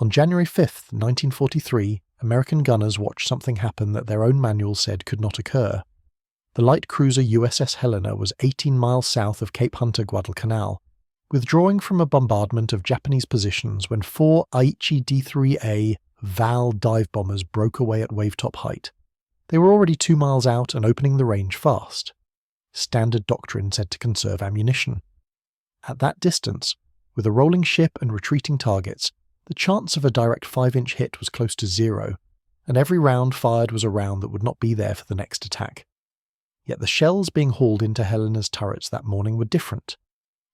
On January 5, 1943, American gunners watched something happen that their own manual said could not occur. The light cruiser USS Helena was 18 miles south of Cape Hunter, Guadalcanal, withdrawing from a bombardment of Japanese positions when 4 Aichi D-3A Val dive bombers broke away at wavetop height. They were already 2 miles out and opening the range fast. Standard doctrine said to conserve ammunition. At that distance, with a rolling ship and retreating targets, the chance of a direct 5-inch hit was close to zero, and every round fired was a round that would not be there for the next attack. Yet the shells being hauled into Helena's turrets that morning were different.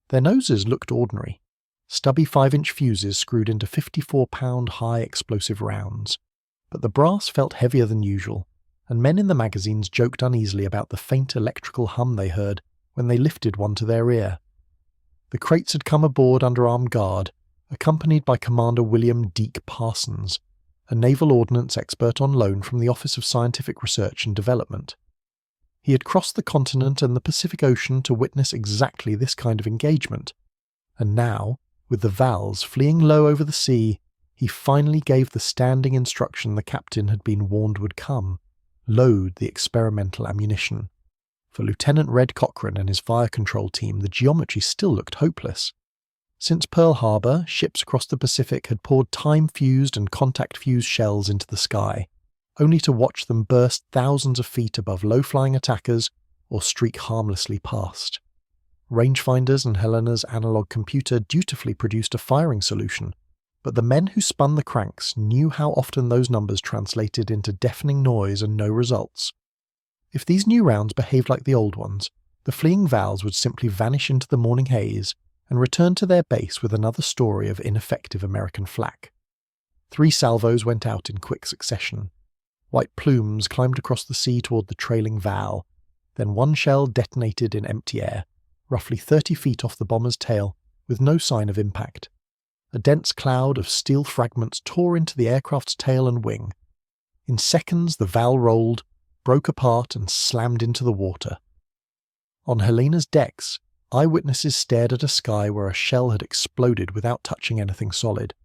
Their noses looked ordinary, stubby 5-inch fuses screwed into 54-pound high explosive rounds, but the brass felt heavier than usual, and men in the magazines joked uneasily about the faint electrical hum they heard when they lifted one to their ear. The crates had come aboard under armed guard, accompanied by Commander William Deke Parsons, a naval ordnance expert on loan from the Office of Scientific Research and Development. He had crossed the continent and the Pacific Ocean to witness exactly this kind of engagement, and now, with the Vals fleeing low over the sea, he finally gave the standing instruction the captain had been warned would come: load the experimental ammunition. For Lieutenant Red Cochran and his fire control team, the geometry still looked hopeless. Since Pearl Harbor, ships across the Pacific had poured time-fused and contact-fused shells into the sky, only to watch them burst thousands of feet above low-flying attackers or streak harmlessly past. Rangefinders and Helena's analog computer dutifully produced a firing solution, but the men who spun the cranks knew how often those numbers translated into deafening noise and no results. If these new rounds behaved like the old ones, the fleeing Vals would simply vanish into the morning haze and return to their base with another story of ineffective American flak. 3 salvos went out in quick succession. White plumes climbed across the sea toward the trailing Val, then 1 shell detonated in empty air, roughly 30 feet off the bomber's tail, with no sign of impact. A dense cloud of steel fragments tore into the aircraft's tail and wing. In seconds the Val rolled, broke apart and slammed into the water. On Helena's decks, eyewitnesses stared at a sky where a shell had exploded without touching anything solid.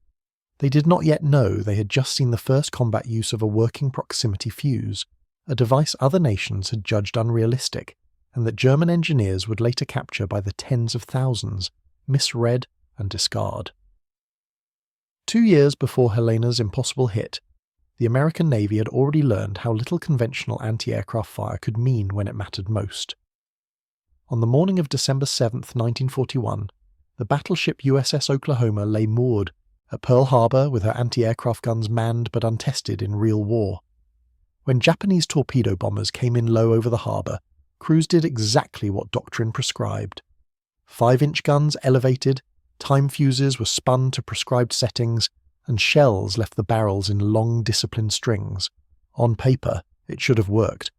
They did not yet know they had just seen the first combat use of a working proximity fuse, a device other nations had judged unrealistic, and that German engineers would later capture by the tens of thousands, misread and discard. 2 years before Helena's impossible hit, the American Navy had already learned how little conventional anti-aircraft fire could mean when it mattered most. On the morning of December 7, 1941, the battleship USS Oklahoma lay moored at Pearl Harbor with her anti-aircraft guns manned but untested in real war. When Japanese torpedo bombers came in low over the harbor, crews did exactly what doctrine prescribed. 5-inch guns elevated, time fuses were spun to prescribed settings, and shells left the barrels in long disciplined strings. On paper, it should have worked.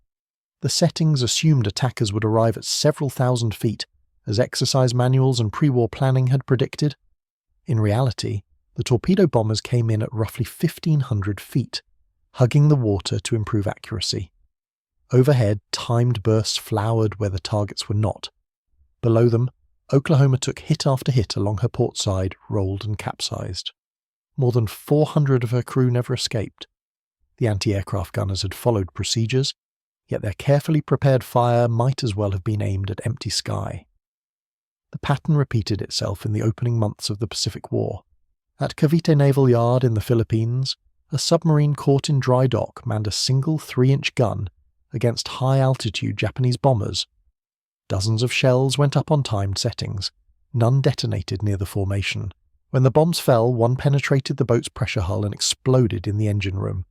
The settings assumed attackers would arrive at several thousand feet, as exercise manuals and pre-war planning had predicted. In reality, the torpedo bombers came in at roughly 1,500 feet, hugging the water to improve accuracy. Overhead, timed bursts flowered where the targets were not. Below them, Oklahoma took hit after hit along her port side, rolled and capsized. More than 400 of her crew never escaped. The anti-aircraft gunners had followed procedures, yet their carefully prepared fire might as well have been aimed at empty sky. The pattern repeated itself in the opening months of the Pacific War. At Cavite Naval Yard in the Philippines, a submarine caught in dry dock manned a single 3-inch gun against high-altitude Japanese bombers. Dozens of shells went up on timed settings. None detonated near the formation. When the bombs fell, one penetrated the boat's pressure hull and exploded in the engine room.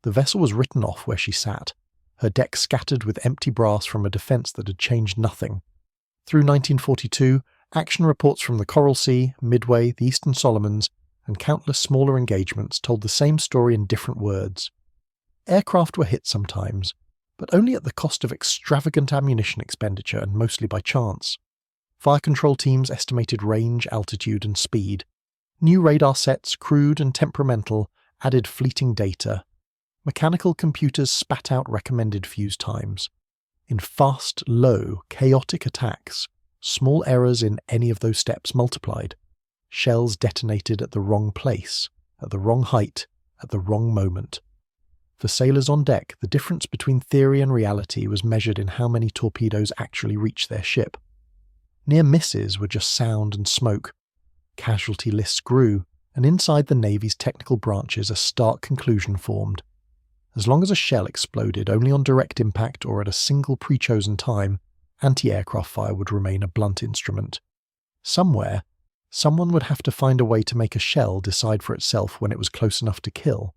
The vessel was written off where she sat, her deck scattered with empty brass from a defence that had changed nothing. Through 1942, action reports from the Coral Sea, Midway, the Eastern Solomons, and countless smaller engagements told the same story in different words. Aircraft were hit sometimes, but only at the cost of extravagant ammunition expenditure and mostly by chance. Fire control teams estimated range, altitude, and speed. New radar sets, crude and temperamental, added fleeting data. Mechanical computers spat out recommended fuse times. In fast, low, chaotic attacks, small errors in any of those steps multiplied. Shells detonated at the wrong place, at the wrong height, at the wrong moment. For sailors on deck, the difference between theory and reality was measured in how many torpedoes actually reached their ship. Near misses were just sound and smoke. Casualty lists grew, and inside the Navy's technical branches a stark conclusion formed. As long as a shell exploded only on direct impact or at a single pre-chosen time, anti-aircraft fire would remain a blunt instrument. Somewhere, someone would have to find a way to make a shell decide for itself when it was close enough to kill.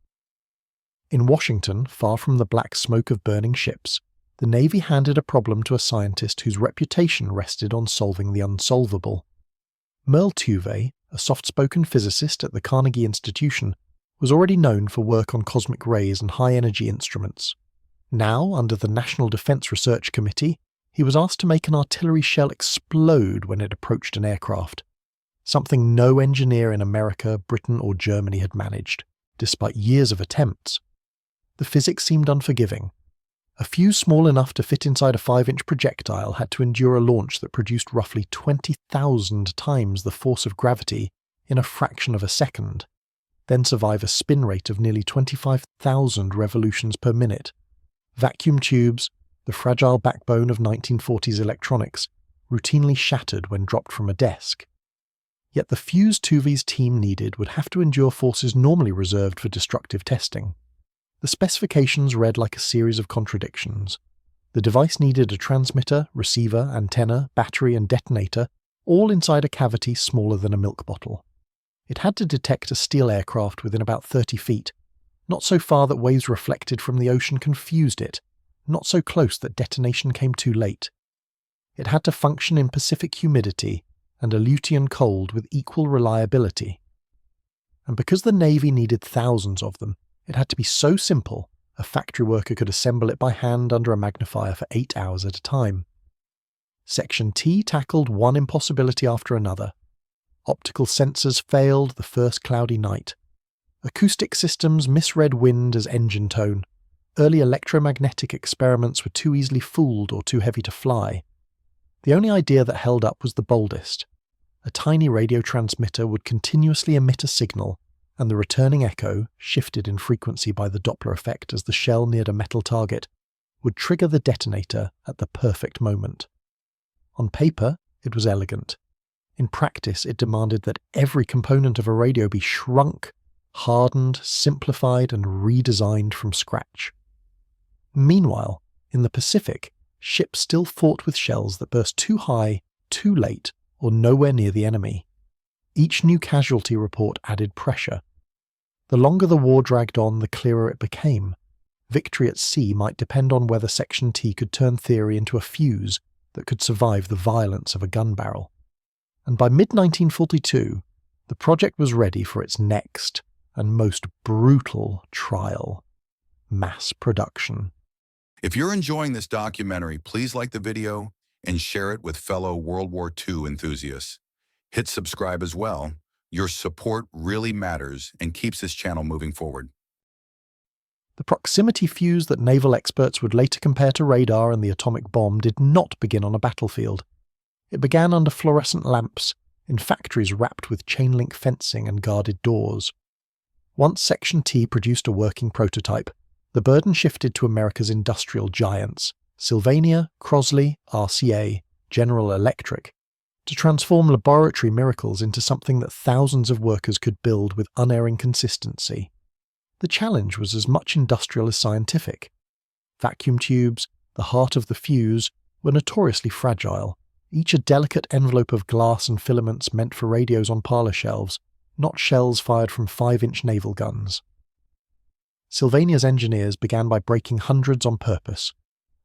In Washington, far from the black smoke of burning ships, the Navy handed a problem to a scientist whose reputation rested on solving the unsolvable. Merle Tuve, a soft-spoken physicist at the Carnegie Institution, was already known for work on cosmic rays and high-energy instruments. Now, under the National Defense Research Committee, he was asked to make an artillery shell explode when it approached an aircraft, something no engineer in America, Britain or Germany had managed, despite years of attempts. The physics seemed unforgiving. A fuse small enough to fit inside a 5-inch projectile had to endure a launch that produced roughly 20,000 times the force of gravity in a fraction of a second, then survive a spin rate of nearly 25,000 revolutions per minute. Vacuum tubes, the fragile backbone of 1940s electronics, routinely shattered when dropped from a desk. Yet the fuse Tuve's team needed would have to endure forces normally reserved for destructive testing. The specifications read like a series of contradictions. The device needed a transmitter, receiver, antenna, battery and detonator, all inside a cavity smaller than a milk bottle. It had to detect a steel aircraft within about 30 feet, not so far that waves reflected from the ocean confused it, not so close that detonation came too late. It had to function in Pacific humidity and Aleutian cold with equal reliability. And because the Navy needed thousands of them, it had to be so simple, a factory worker could assemble it by hand under a magnifier for 8 hours at a time. Section T tackled one impossibility after another. Optical sensors failed the first cloudy night. Acoustic systems misread wind as engine tone. Early electromagnetic experiments were too easily fooled or too heavy to fly. The only idea that held up was the boldest. A tiny radio transmitter would continuously emit a signal, and the returning echo, shifted in frequency by the Doppler effect as the shell neared a metal target, would trigger the detonator at the perfect moment. On paper, it was elegant. In practice, it demanded that every component of a radio be shrunk, hardened, simplified, and redesigned from scratch. Meanwhile, in the Pacific, ships still fought with shells that burst too high, too late, or nowhere near the enemy. Each new casualty report added pressure. The longer the war dragged on, the clearer it became. Victory at sea might depend on whether Section T could turn theory into a fuse that could survive the violence of a gun barrel. And by mid-1942, the project was ready for its next and most brutal trial: mass production. If you're enjoying this documentary, please like the video and share it with fellow World War II enthusiasts. Hit subscribe as well. Your support really matters and keeps this channel moving forward. The proximity fuse that naval experts would later compare to radar and the atomic bomb did not begin on a battlefield. It began under fluorescent lamps, in factories wrapped with chain-link fencing and guarded doors. Once Section T produced a working prototype, the burden shifted to America's industrial giants, Sylvania, Crosley, RCA, General Electric, to transform laboratory miracles into something that thousands of workers could build with unerring consistency. The challenge was as much industrial as scientific. Vacuum tubes, the heart of the fuse, were notoriously fragile, each a delicate envelope of glass and filaments meant for radios on parlor shelves, not shells fired from 5-inch naval guns. Sylvania's engineers began by breaking hundreds on purpose.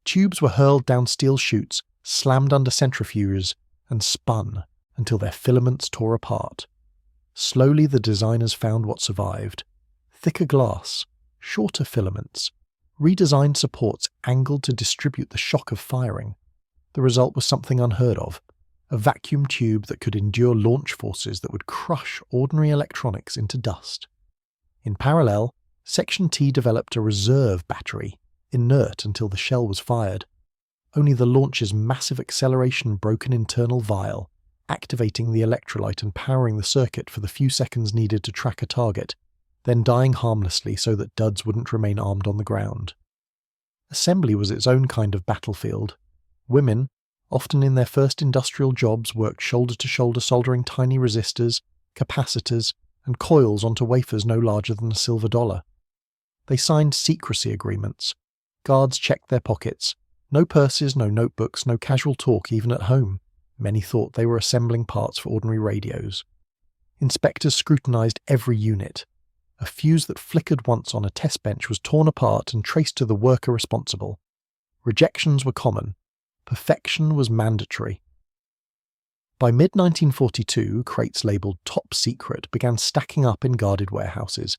Tubes were hurled down steel chutes, slammed under centrifuges, and spun until their filaments tore apart. Slowly the designers found what survived: thicker glass, shorter filaments, redesigned supports angled to distribute the shock of firing. The result was something unheard of: a vacuum tube that could endure launch forces that would crush ordinary electronics into dust. In parallel, Section T developed a reserve battery, inert until the shell was fired. Only the launch's massive acceleration broke an internal vial, activating the electrolyte and powering the circuit for the few seconds needed to track a target, then dying harmlessly so that duds wouldn't remain armed on the ground. Assembly was its own kind of battlefield. Women, often in their first industrial jobs, worked shoulder to shoulder soldering tiny resistors, capacitors, and coils onto wafers no larger than a silver dollar. They signed secrecy agreements. Guards checked their pockets. No purses, no notebooks, no casual talk even at home. Many thought they were assembling parts for ordinary radios. Inspectors scrutinized every unit. A fuse that flickered once on a test bench was torn apart and traced to the worker responsible. Rejections were common. Perfection was mandatory. By mid-1942, crates labelled top secret began stacking up in guarded warehouses,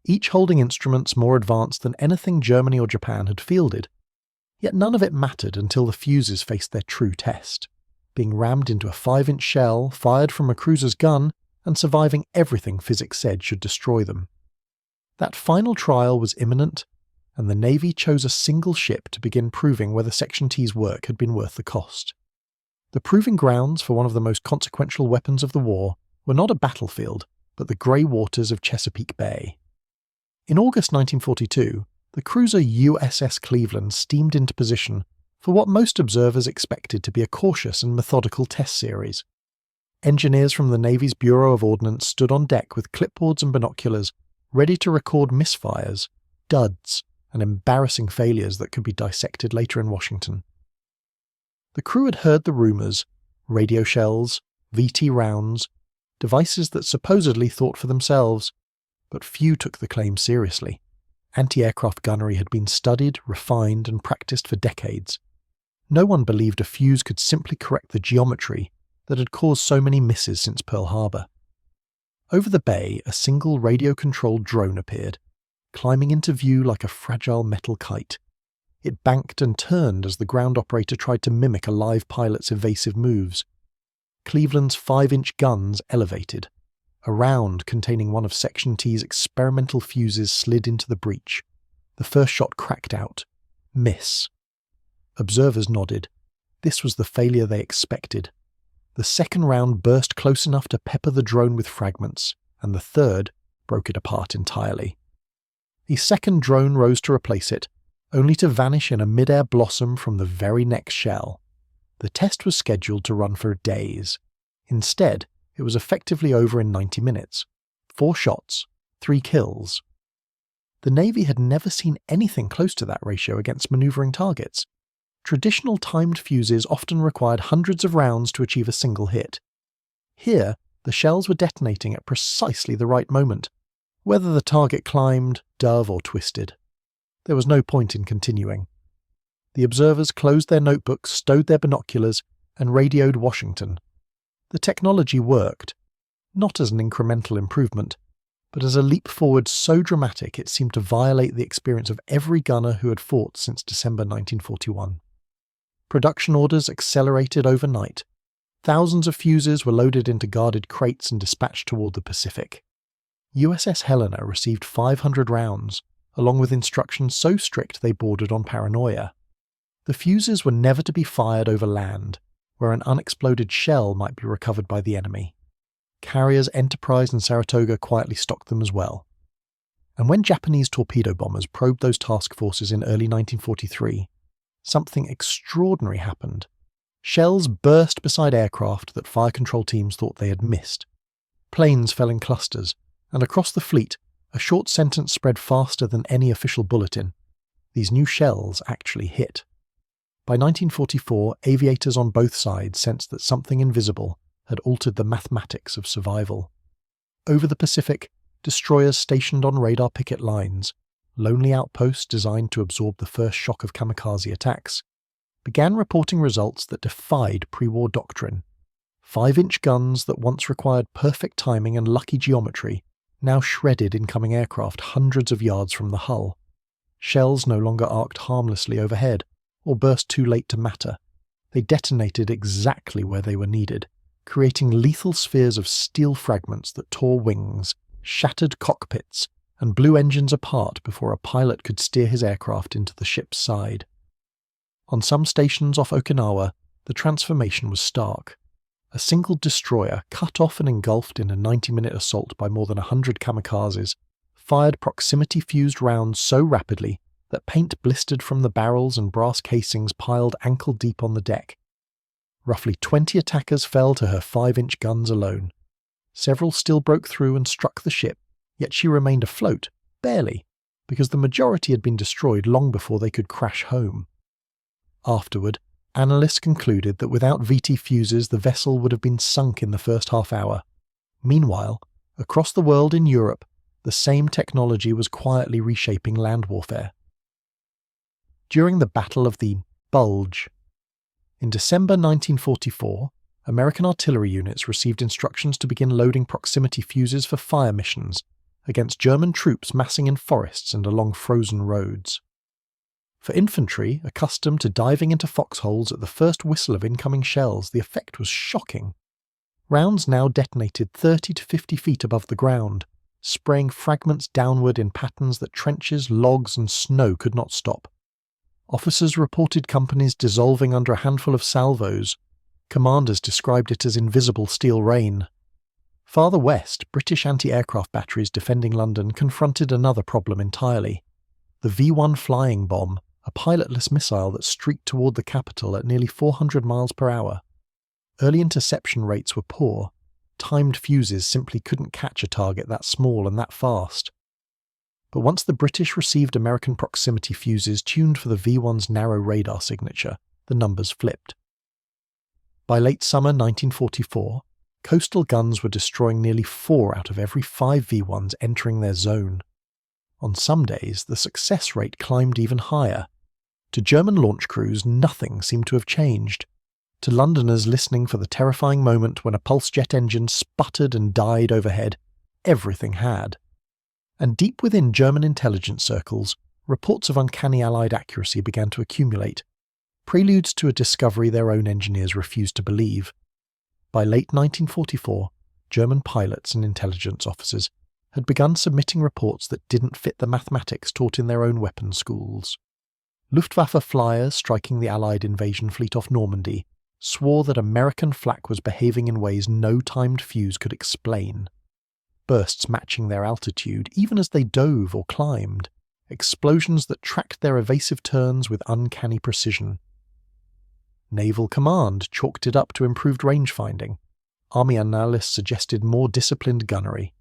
each holding instruments more advanced than anything Germany or Japan had fielded. Yet none of it mattered until the fuses faced their true test, being rammed into a 5-inch shell, fired from a cruiser's gun, and surviving everything physics said should destroy them. That final trial was imminent, and the Navy chose a single ship to begin proving whether Section T's work had been worth the cost. The proving grounds for one of the most consequential weapons of the war were not a battlefield, but the grey waters of Chesapeake Bay. In August 1942, the cruiser USS Cleveland steamed into position for what most observers expected to be a cautious and methodical test series. Engineers from the Navy's Bureau of Ordnance stood on deck with clipboards and binoculars, ready to record misfires, duds, and embarrassing failures that could be dissected later in Washington. The crew had heard the rumours, radio shells, VT rounds, devices that supposedly thought for themselves, but few took the claim seriously. Anti-aircraft gunnery had been studied, refined, and practiced for decades. No one believed a fuse could simply correct the geometry that had caused so many misses since Pearl Harbor. Over the bay, a single radio-controlled drone appeared, climbing into view like a fragile metal kite. It banked and turned as the ground operator tried to mimic a live pilot's evasive moves. Cleveland's 5-inch guns elevated. A round containing one of Section T's experimental fuses slid into the breach. The first shot cracked out. Miss. Observers nodded. This was the failure they expected. The second round burst close enough to pepper the drone with fragments, and the third broke it apart entirely. The second drone rose to replace it, only to vanish in a mid-air blossom from the very next shell. The test was scheduled to run for days. Instead, it was effectively over in 90 minutes. 4 shots, 3 kills. The Navy had never seen anything close to that ratio against manoeuvring targets. Traditional timed fuses often required hundreds of rounds to achieve a single hit. Here, the shells were detonating at precisely the right moment, whether the target climbed, dove, or twisted. There was no point in continuing. The observers closed their notebooks, stowed their binoculars, and radioed Washington. The technology worked, not as an incremental improvement, but as a leap forward so dramatic it seemed to violate the experience of every gunner who had fought since December 1941. Production orders accelerated overnight. Thousands of fuses were loaded into guarded crates and dispatched toward the Pacific. USS Helena received 500 rounds, along with instructions so strict they bordered on paranoia. The fuses were never to be fired over land, where an unexploded shell might be recovered by the enemy. Carriers Enterprise and Saratoga quietly stocked them as well. And when Japanese torpedo bombers probed those task forces in early 1943, something extraordinary happened. Shells burst beside aircraft that fire control teams thought they had missed. Planes fell in clusters, and across the fleet, a short sentence spread faster than any official bulletin. These new shells actually hit. By 1944, aviators on both sides sensed that something invisible had altered the mathematics of survival. Over the Pacific, destroyers stationed on radar picket lines, lonely outposts designed to absorb the first shock of kamikaze attacks, began reporting results that defied pre-war doctrine. 5-inch guns that once required perfect timing and lucky geometry now shredded incoming aircraft hundreds of yards from the hull. Shells no longer arced harmlessly overhead, or burst too late to matter. They detonated exactly where they were needed, creating lethal spheres of steel fragments that tore wings, shattered cockpits, and blew engines apart before a pilot could steer his aircraft into the ship's side. On some stations off Okinawa, the transformation was stark. A single destroyer, cut off and engulfed in a 90-minute assault by more than 100 kamikazes, fired proximity-fused rounds so rapidly that paint blistered from the barrels and brass casings piled ankle-deep on the deck. Roughly 20 attackers fell to her 5-inch guns alone. Several still broke through and struck the ship, yet she remained afloat, barely, because the majority had been destroyed long before they could crash home. Afterward, analysts concluded that without VT fuses the vessel would have been sunk in the first half hour. Meanwhile, across the world in Europe, the same technology was quietly reshaping land warfare. During the Battle of the Bulge, in December 1944, American artillery units received instructions to begin loading proximity fuses for fire missions against German troops massing in forests and along frozen roads. For infantry, accustomed to diving into foxholes at the first whistle of incoming shells, the effect was shocking. Rounds now detonated 30 to 50 feet above the ground, spraying fragments downward in patterns that trenches, logs, and snow could not stop. Officers reported companies dissolving under a handful of salvos. Commanders described it as invisible steel rain. Farther west, British anti-aircraft batteries defending London confronted another problem entirely. The V-1 flying bomb, a pilotless missile that streaked toward the capital at nearly 400 miles per hour. Early interception rates were poor. Timed fuses simply couldn't catch a target that small and that fast. But once the British received American proximity fuses tuned for the V-1's narrow radar signature, the numbers flipped. By late summer 1944, coastal guns were destroying nearly 4 out of every 5 V-1s entering their zone. On some days, the success rate climbed even higher. To German launch crews, nothing seemed to have changed. To Londoners listening for the terrifying moment when a pulse jet engine sputtered and died overhead, everything had. And deep within German intelligence circles, reports of uncanny Allied accuracy began to accumulate, preludes to a discovery their own engineers refused to believe. By late 1944, German pilots and intelligence officers had begun submitting reports that didn't fit the mathematics taught in their own weapons schools. Luftwaffe flyers striking the Allied invasion fleet off Normandy swore that American flak was behaving in ways no timed fuse could explain. Bursts matching their altitude even as they dove or climbed, explosions that tracked their evasive turns with uncanny precision. Naval Command chalked it up to improved range-finding. Army analysts suggested more disciplined gunnery.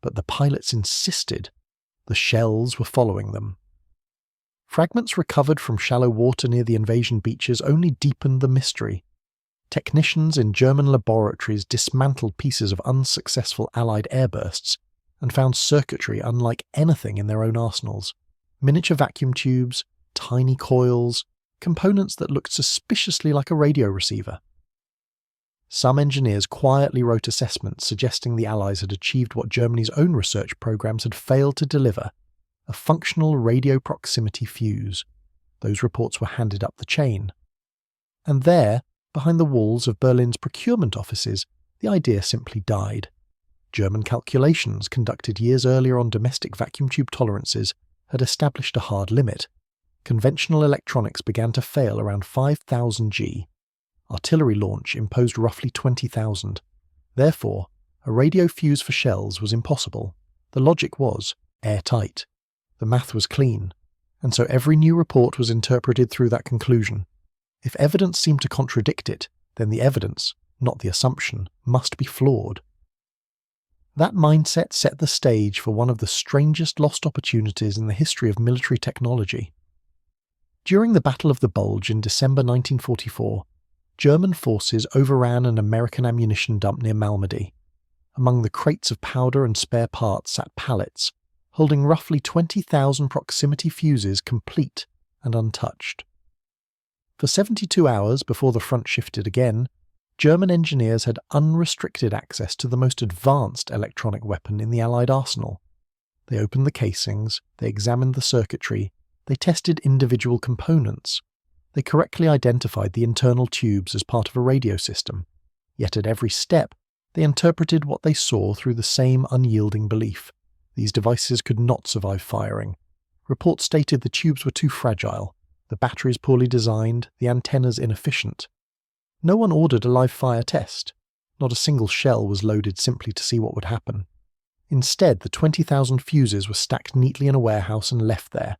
But the pilots insisted. The shells were following them. Fragments recovered from shallow water near the invasion beaches only deepened the mystery. Technicians in German laboratories dismantled pieces of unsuccessful Allied airbursts and found circuitry unlike anything in their own arsenals. Miniature vacuum tubes, tiny coils, components that looked suspiciously like a radio receiver. Some engineers quietly wrote assessments suggesting the Allies had achieved what Germany's own research programs had failed to deliver: a functional radio proximity fuse. Those reports were handed up the chain. And there, behind the walls of Berlin's procurement offices, the idea simply died. German calculations conducted years earlier on domestic vacuum tube tolerances had established a hard limit. Conventional electronics began to fail around 5,000 G. Artillery launch imposed roughly 20,000. Therefore, a radio fuse for shells was impossible. The logic was airtight. The math was clean, and so every new report was interpreted through that conclusion. If evidence seemed to contradict it, then the evidence, not the assumption, must be flawed. That mindset set the stage for one of the strangest lost opportunities in the history of military technology. During the Battle of the Bulge in December 1944, German forces overran an American ammunition dump near Malmedy. Among the crates of powder and spare parts sat pallets, holding roughly 20,000 proximity fuses complete and untouched. For 72 hours before the front shifted again, German engineers had unrestricted access to the most advanced electronic weapon in the Allied arsenal. They opened the casings, they examined the circuitry, they tested individual components. They correctly identified the internal tubes as part of a radio system. Yet at every step, they interpreted what they saw through the same unyielding belief. These devices could not survive firing. Reports stated the tubes were too fragile, the batteries poorly designed, the antennas inefficient. No one ordered a live fire test. Not a single shell was loaded simply to see what would happen. Instead, the 20,000 fuses were stacked neatly in a warehouse and left there,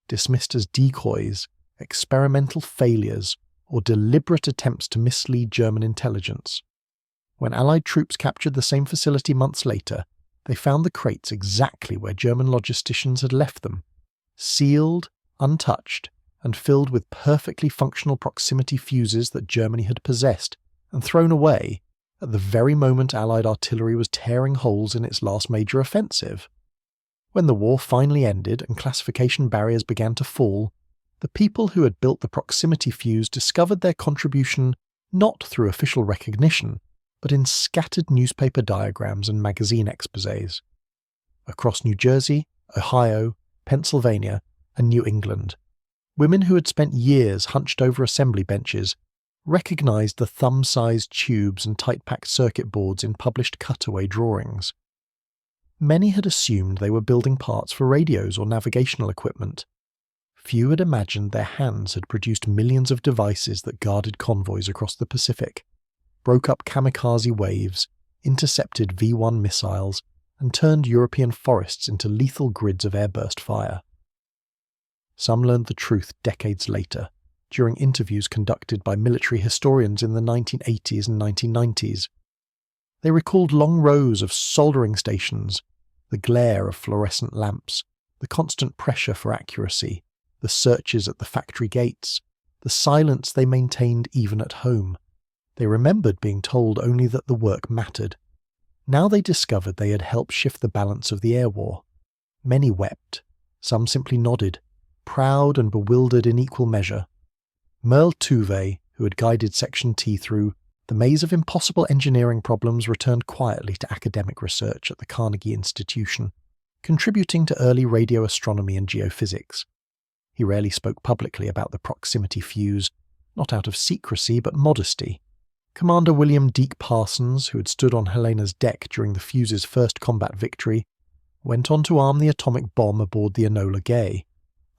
dismissed as decoys, experimental failures, or deliberate attempts to mislead German intelligence. When Allied troops captured the same facility months later, they found the crates exactly where German logisticians had left them, sealed, untouched, and filled with perfectly functional proximity fuses that Germany had possessed and thrown away at the very moment Allied artillery was tearing holes in its last major offensive. When the war finally ended and classification barriers began to fall, the people who had built the proximity fuse discovered their contribution not through official recognition, but in scattered newspaper diagrams and magazine exposés. Across New Jersey, Ohio, Pennsylvania, and New England, women who had spent years hunched over assembly benches recognized the thumb-sized tubes and tight-packed circuit boards in published cutaway drawings. Many had assumed they were building parts for radios or navigational equipment. Few had imagined their hands had produced millions of devices that guarded convoys across the Pacific, broke up kamikaze waves, intercepted V-1 missiles, and turned European forests into lethal grids of airburst fire. Some learned the truth decades later, during interviews conducted by military historians in the 1980s and 1990s. They recalled long rows of soldering stations, the glare of fluorescent lamps, the constant pressure for accuracy, the searches at the factory gates, the silence they maintained even at home. They remembered being told only that the work mattered. Now they discovered they had helped shift the balance of the air war. Many wept, some simply nodded, proud and bewildered in equal measure. Merle Tuve, who had guided Section T through the maze of impossible engineering problems, returned quietly to academic research at the Carnegie Institution, contributing to early radio astronomy and geophysics. He rarely spoke publicly about the proximity fuse, not out of secrecy but modesty. Commander William Deke Parsons, who had stood on Helena's deck during the fuse's first combat victory, went on to arm the atomic bomb aboard the Enola Gay.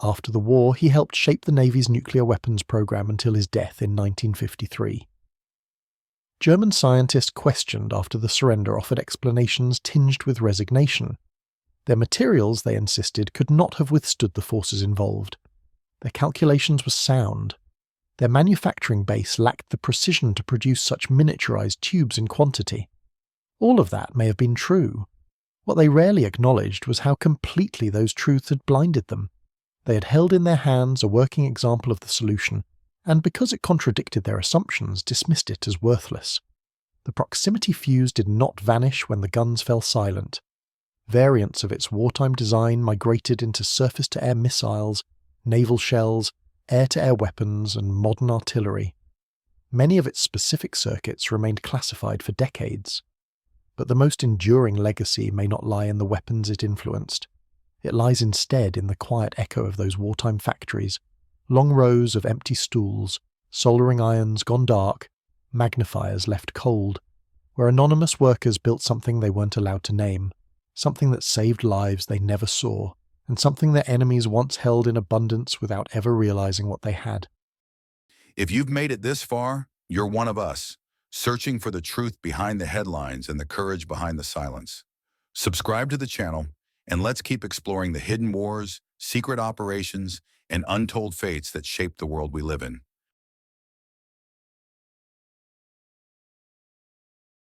After the war, he helped shape the Navy's nuclear weapons program until his death in 1953. German scientists questioned after the surrender offered explanations tinged with resignation. Their materials, they insisted, could not have withstood the forces involved. Their calculations were sound. Their manufacturing base lacked the precision to produce such miniaturized tubes in quantity. All of that may have been true. What they rarely acknowledged was how completely those truths had blinded them. They had held in their hands a working example of the solution, and because it contradicted their assumptions, dismissed it as worthless. The proximity fuse did not vanish when the guns fell silent. Variants of its wartime design migrated into surface-to-air missiles, naval shells, air-to-air weapons, and modern artillery. Many of its specific circuits remained classified for decades. But the most enduring legacy may not lie in the weapons it influenced. It lies instead in the quiet echo of those wartime factories, long rows of empty stools, soldering irons gone dark, magnifiers left cold, where anonymous workers built something they weren't allowed to name, something that saved lives they never saw, and something their enemies once held in abundance without ever realizing what they had. If you've made it this far, you're one of us, searching for the truth behind the headlines and the courage behind the silence. Subscribe to the channel, and let's keep exploring the hidden wars, secret operations, and untold fates that shape the world we live in.